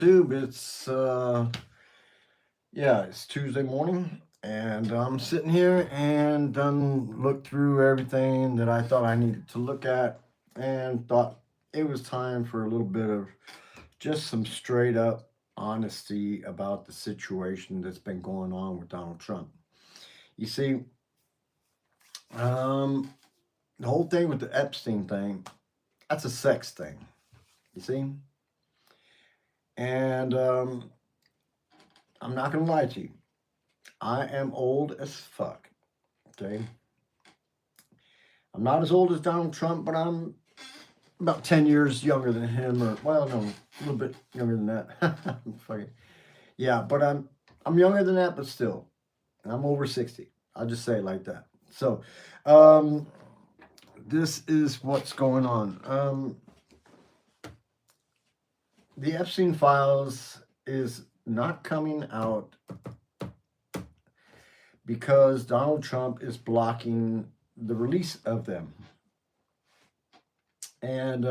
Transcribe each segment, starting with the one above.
Dude, it's Tuesday morning, and I'm sitting here and done looked through everything that I thought I needed to look at, and thought it was time for a little bit of just some straight up honesty about the situation that's been going on with Donald Trump. You see, um, the whole thing with the Epstein thing, that's a sex thing. You see, and I'm not gonna lie to you. I am old as fuck. Okay. I'm not as old as Donald Trump, but I'm about 10 years younger than him, or, well, no, a little bit younger than that. Fuck it. Yeah, but I'm younger than that, but still, I'm over 60. I'll just say it like that. So, um, this is what's going on. The Epstein files is not coming out because Donald Trump is blocking the release of them. And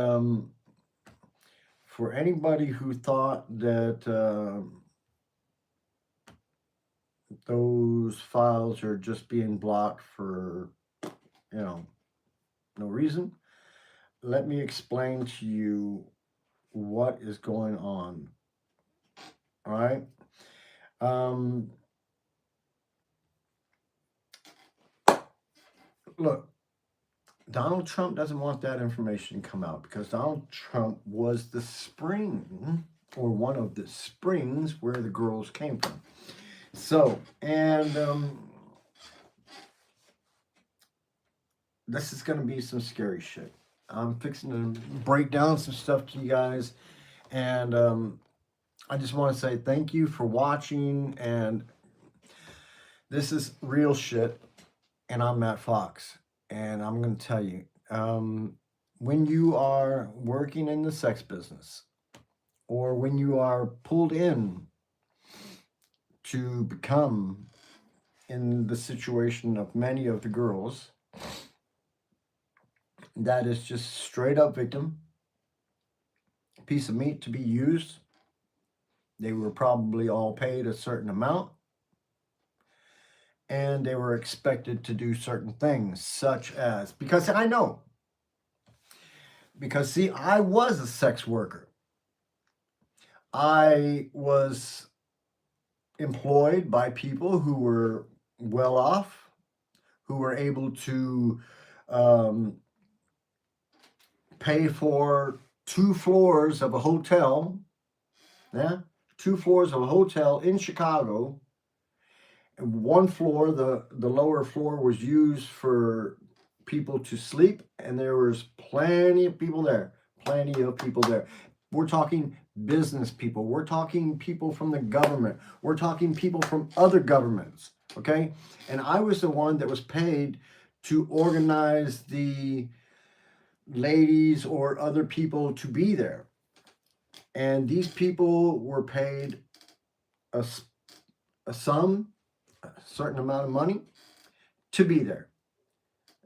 for anybody who thought that those files are just being blocked for, you know, no reason, let me explain to you what is going on. All right. Um, Look, Donald Trump doesn't want that information to come out because Donald Trump was the spring or one of the springs where the girls came from. So, and this is going to be some scary shit. I'm fixing to break down some stuff to you guys, and I just want to say thank you for watching. And this is real shit, and I'm Matt Fox, and I'm going to tell you, when you are working in the sex business, or when you are pulled in to become in the situation of many of the girls, that is just straight up victim, piece of meat to be used. They were probably all paid a certain amount, and they were expected to do certain things, such as, because I know, because see, I was a sex worker. I was employed by people who were well off, who were able to um, pay for 2 floors of a hotel. Yeah, 2 floors of a hotel in Chicago. And one floor, the lower floor, was used for people to sleep, and there was plenty of people there. Plenty of people there. We're talking business people. We're talking people from the government. We're talking people from other governments. Okay, and I was the one that was paid to organize the ladies or other people to be there. And these people were paid a, a sum, a certain amount of money to be there.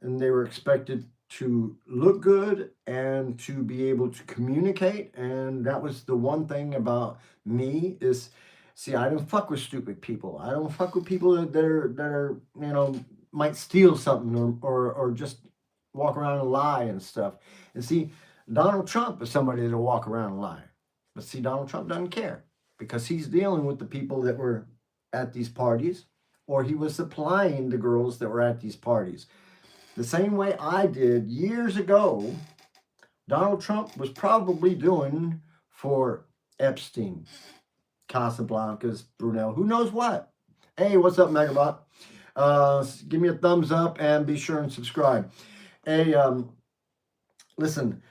And they were expected to look good and to be able to communicate. And that was the one thing about me is, see, I don't fuck with stupid people. I don't fuck with people that are might steal something or just walk around and lie and stuff. And see, Donald Trump is somebody that'll walk around and lie. But see, Donald Trump doesn't care because he's dealing with the people that were at these parties, or he was supplying the girls that were at these parties. The same way I did years ago, Donald Trump was probably doing for Epstein, Casablancas, Brunel, who knows what. Hey, what's up, Megabot? Give me a thumbs up and be sure and subscribe. Hey, listen,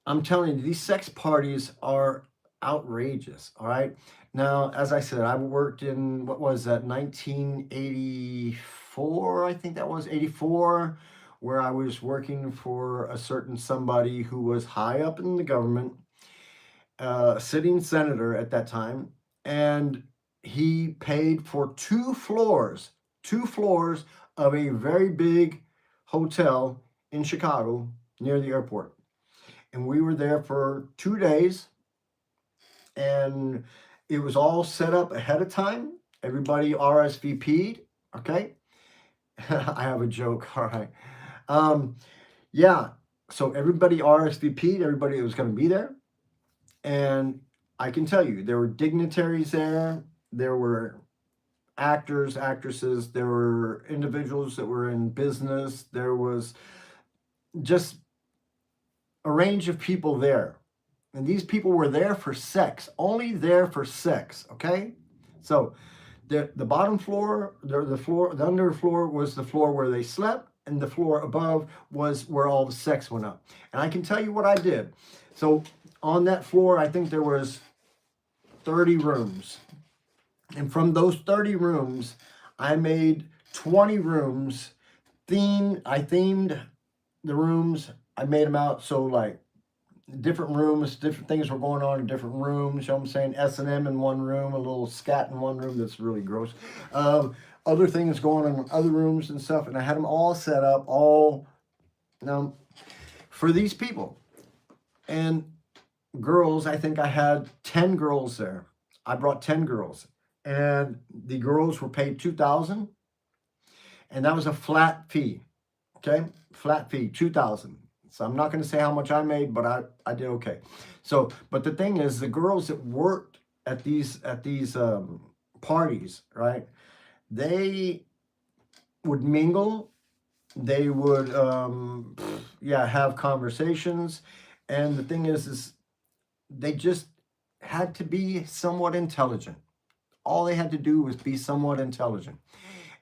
I'm telling you, these sex parties are outrageous, all right? Now, as I said, I worked in, what was that, 1984, I think that was, 84, where I was working for a certain somebody who was high up in the government, sitting senator at that time, and he paid for 2 floors of a very big hotel in Chicago near the airport. And we were there for 2 days, and it was all set up ahead of time. Everybody RSVP'd. Okay, I have a joke. All right. Um, yeah. So everybody RSVP'd. Everybody that was going to be there, and I can tell you there were dignitaries there. There were actors, actresses. There were individuals that were in business. There was just a range of people there. And these people were there for sex, only there for sex, okay? So the bottom floor, the floor, the underfloor was the floor where they slept, and the floor above was where all the sex went up. And I can tell you what I did. So on that floor, I think there was 30 rooms. And from those 30 rooms, I made 20 rooms. I themed the rooms. I made them out so like different rooms, different things were going on in different rooms. You know what I'm saying? S&M in one room, a little scat in one room. That's really gross. Other things going on in other rooms and stuff. And I had them all set up, all for these people. And girls, I think I had 10 girls there. I brought 10 girls. And the girls were paid $2,000. And that was a flat fee. Okay? Flat fee, $2,000. So I'm not going to say how much I made, but I did okay. So, but the thing is, the girls that worked at these parties, right? They would mingle. They would have conversations, and the thing is they just had to be somewhat intelligent. All they had to do was be somewhat intelligent.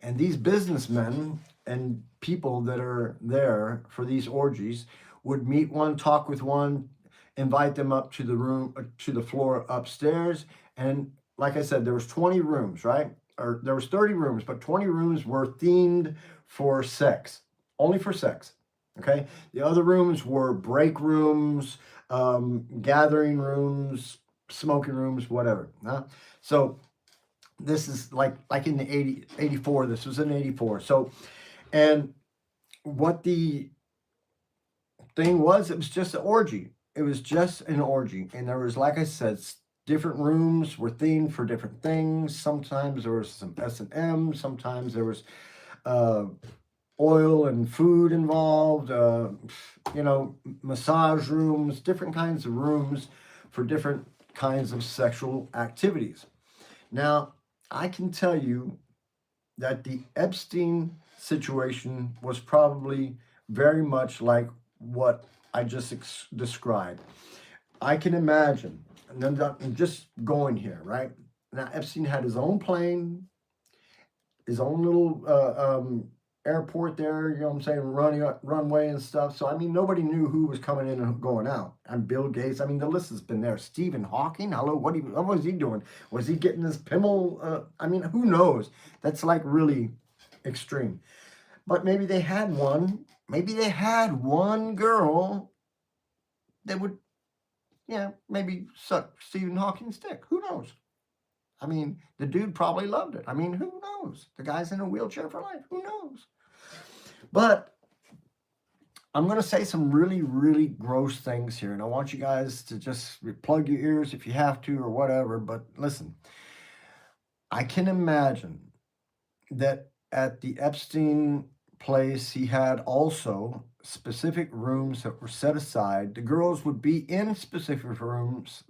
And these businessmen and people that are there for these orgies would meet one, talk with one, invite them up to the room, to the floor upstairs. And like I said, there was 20 rooms, right? Or there was 30 rooms, but 20 rooms were themed for sex, only for sex. Okay. The other rooms were break rooms, gathering rooms, smoking rooms, whatever. Huh? So this is like in the 84, this was in 84. So, and what the thing was, it was just an orgy. It was just an orgy. And there was, like I said, different rooms were themed for different things. Sometimes there was some S&M. Sometimes there was oil and food involved, massage rooms, different kinds of rooms for different kinds of sexual activities. Now, I can tell you that the Epstein situation was probably very much like what I just described. I can imagine, and then I'm just going here, right? Now, Epstein had his own plane, his own little airport there, you know what I'm saying, runway and stuff. So, I mean, nobody knew who was coming in and going out. And Bill Gates, I mean, the list has been there. Stephen Hawking, hello, what was he doing? Was he getting his Pimmel? I mean, who knows? That's like really extreme. But maybe they had one girl that would, maybe suck Stephen Hawking's dick. Who knows? I mean, the dude probably loved it. I mean, who knows? The guy's in a wheelchair for life. Who knows? But I'm going to say some really, really gross things here. And I want you guys to just plug your ears if you have to or whatever. But listen, I can imagine that at the Epstein place, he had also specific rooms that were set aside. The girls would be in specific rooms,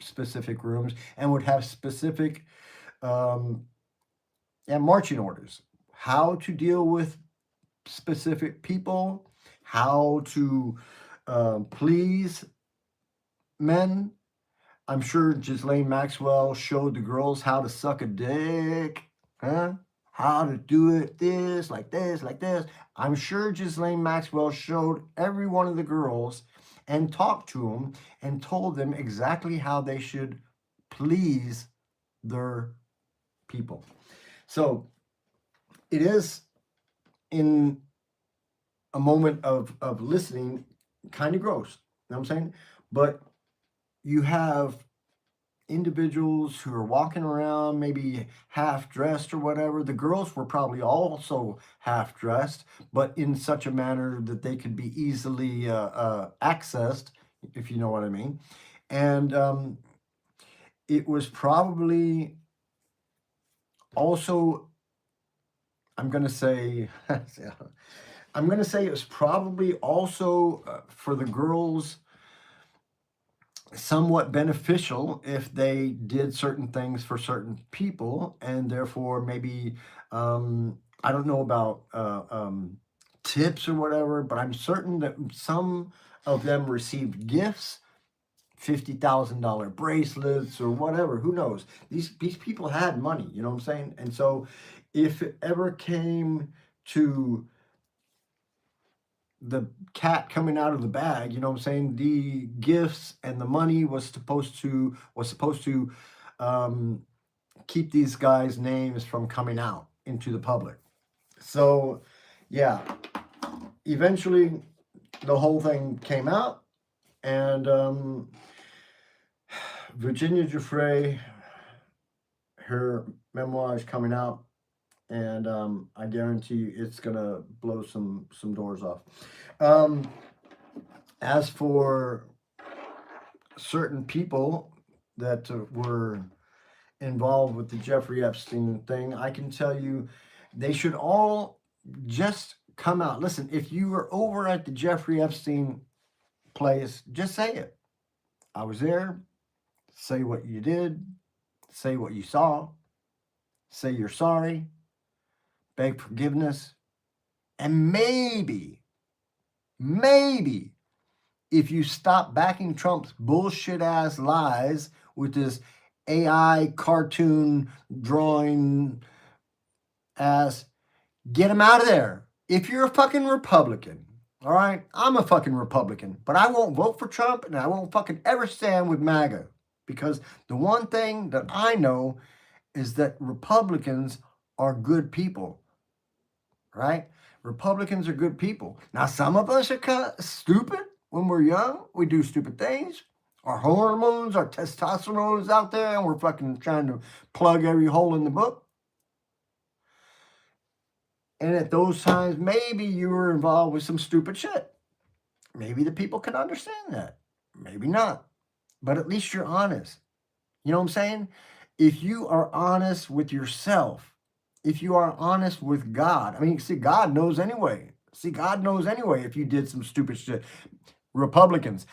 and would have specific marching orders, how to deal with specific people, how to please men. I'm sure Ghislaine Maxwell showed the girls how to suck a dick, huh? How to do it this, like this, like this. I'm sure Ghislaine Maxwell showed every one of the girls and talked to them and told them exactly how they should please their people. So it is, in a moment of listening, kind of gross. You know what I'm saying? But you have individuals who are walking around maybe half dressed or whatever. The girls were probably also half dressed, but in such a manner that they could be easily accessed, if you know what I mean. And it was probably also, I'm going to say, I'm going to say it was probably also for the girls somewhat beneficial if they did certain things for certain people, and therefore maybe, I don't know about tips or whatever, but I'm certain that some of them received gifts, $50,000 bracelets or whatever. Who knows? These people had money, you know what I'm saying? And so, if it ever came to the cat coming out of the bag, you know what I'm saying, the gifts and the money was supposed to um, keep these guys' names from coming out into the public. So, yeah, eventually the whole thing came out, and Virginia Giuffre, her memoir is coming out, and I guarantee you it's gonna blow some doors off. Um, as for certain people that were involved with the Jeffrey Epstein thing, I can tell you they should all just come out. Listen, if you were over at the Jeffrey Epstein place, just say it. I was there. Say what you did. Say what you saw. Say you're sorry. Beg forgiveness. And maybe, if you stop backing Trump's bullshit ass lies with this AI cartoon drawing ass, get him out of there. If you're a fucking Republican, all right? I'm a fucking Republican, but I won't vote for Trump, and I won't fucking ever stand with MAGA, because the one thing that I know is that Republicans are good people, right? Republicans are good people. Now, some of us are kind of stupid when we're young. We do stupid things. Our hormones, our testosterone is out there, and we're fucking trying to plug every hole in the book. And at those times, maybe you were involved with some stupid shit. Maybe the people can understand that. Maybe not. But at least you're honest. You know what I'm saying? If you are honest with yourself, if you are honest with God, I mean, see, God knows anyway. God knows anyway if you did some stupid shit. Republicans,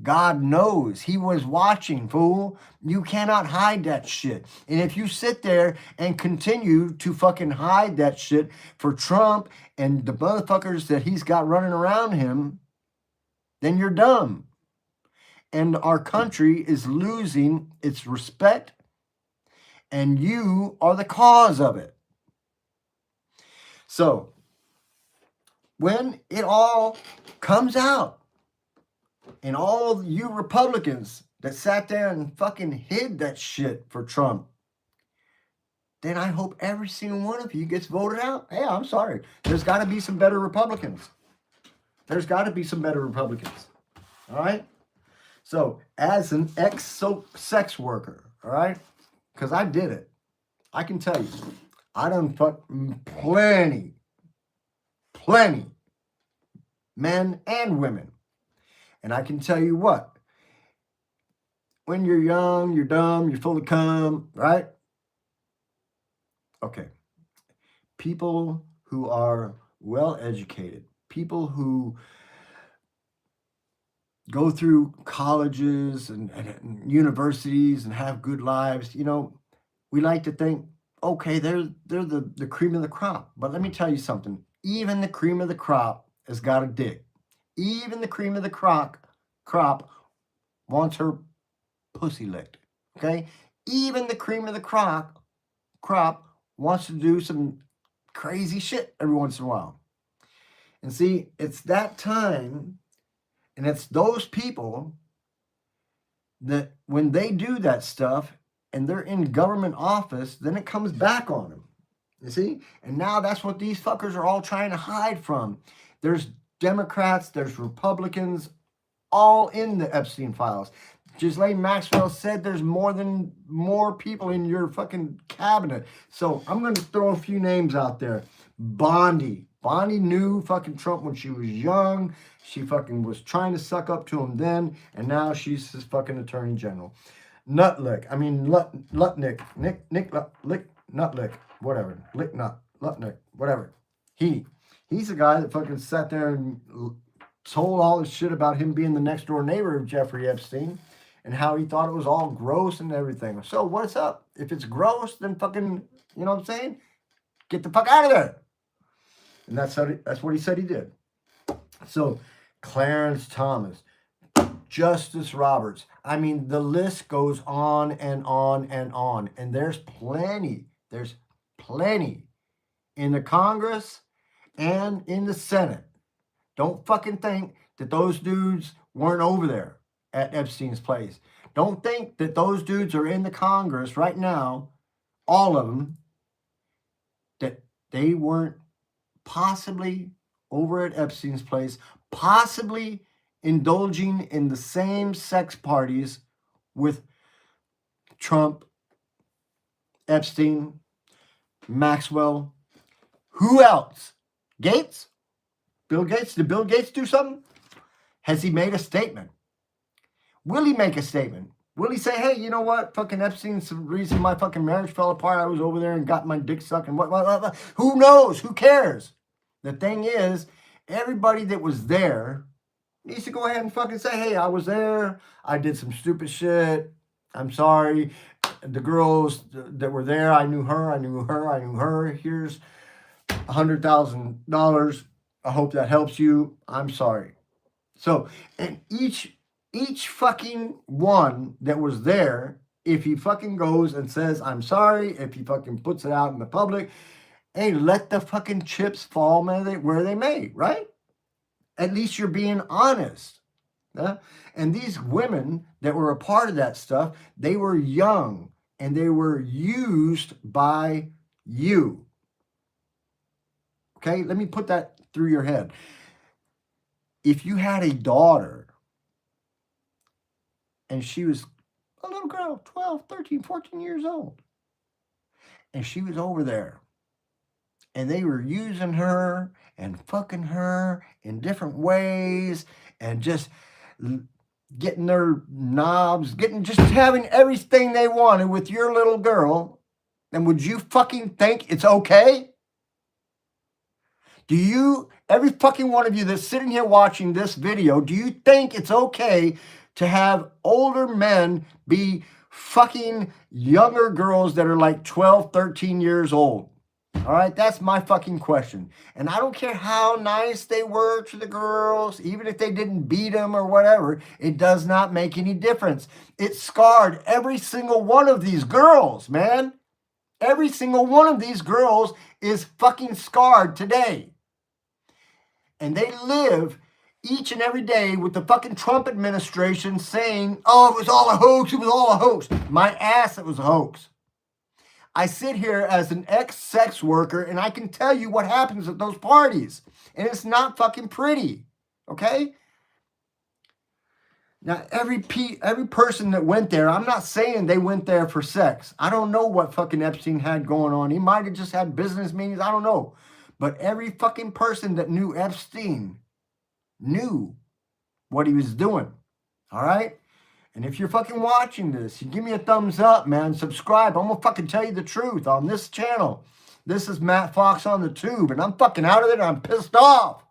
God knows. He was watching, fool. You cannot hide that shit. And if you sit there and continue to fucking hide that shit for Trump and the motherfuckers that he's got running around him, then you're dumb. And our country is losing its respect, and you are the cause of it. So, when it all comes out, and all you Republicans that sat there and fucking hid that shit for Trump, then I hope every single one of you gets voted out. Hey, I'm sorry. There's got to be some better Republicans. There's got to be some better Republicans. All right? So, as an ex-sex worker, all right? Because I did it. I can tell you, I done fucked plenty men and women. And I can tell you what, when you're young, you're dumb, you're full of cum, right? Okay. People who are well educated, people who go through colleges and universities and have good lives, you know, we like to think, okay, they're the cream of the crop. But let me tell you something. Even the cream of the crop has got a dick. Even the cream of the crop wants her pussy licked. Okay? Even the cream of the crop wants to do some crazy shit every once in a while. And see, it's that time, and it's those people that when they do that stuff and they're in government office, then it comes back on them. You see? And now that's what these fuckers are all trying to hide from. There's Democrats, there's Republicans, all in the Epstein files. Ghislaine Maxwell said there's more people in your fucking cabinet. So I'm going to throw a few names out there. Bondi knew fucking Trump when she was young. She fucking was trying to suck up to him then, and now she's his fucking attorney general. Nutlick. I mean, Lutnick. Nick Lick, Nutlick. Whatever. Lick Nut. Lutnick. Whatever. He's the guy that fucking sat there and told all this shit about him being the next door neighbor of Jeffrey Epstein and how he thought it was all gross and everything. So what's up? If it's gross, then fucking, you know what I'm saying? Get the fuck out of there. And that's what he said he did. So Clarence Thomas, Justice Roberts. I mean, the list goes on and on and on. And there's plenty in the Congress and in the Senate. Don't fucking think that those dudes weren't over there at Epstein's place. Don't think that those dudes are in the Congress right now, all of them, that they weren't possibly over at Epstein's place, possibly indulging in the same sex parties with Trump, Epstein, Maxwell. Who else? Gates? Bill Gates? Did Bill Gates do something? Has he made a statement? Will he make a statement? Will he say, hey, you know what? Fucking Epstein's the reason my fucking marriage fell apart. I was over there and got my dick sucked and what. Who knows? Who cares? The thing is, everybody that was there needs to go ahead and fucking say, hey, I was there. I did some stupid shit. I'm sorry. The girls that were there, I knew her. Here's $100,000. I hope that helps you. I'm sorry. So, and each fucking one that was there, if he fucking goes and says, I'm sorry, if he fucking puts it out in the public, hey, let the fucking chips fall where they may, right? At least you're being honest. Yeah? And these women that were a part of that stuff, they were young and they were used by you. Okay, let me put that through your head. If you had a daughter and she was a little girl, 12, 13, 14 years old, and she was over there, and they were using her and fucking her in different ways and just getting their knobs, just having everything they wanted with your little girl, then would you fucking think it's okay? Do you, every fucking one of you that's sitting here watching this video, do you think it's okay to have older men be fucking younger girls that are like 12, 13 years old? All right, that's my fucking question. And I don't care how nice they were to the girls, even if they didn't beat them or whatever, it does not make any difference. It scarred every single one of these girls, man. Every single one of these girls is fucking scarred today. And they live each and every day with the fucking Trump administration saying, oh, it was all a hoax, it was all a hoax. My ass, it was a hoax. I sit here as an ex-sex worker and I can tell you what happens at those parties. And it's not fucking pretty, okay? Now, every person that went there, I'm not saying they went there for sex. I don't know what fucking Epstein had going on. He might have just had business meetings. I don't know. But every fucking person that knew Epstein knew what he was doing. All right? And if you're fucking watching this, you give me a thumbs up, man. Subscribe. I'm going to fucking tell you the truth on this channel. This is Matt Fox on the tube, and I'm fucking out of it, and I'm pissed off.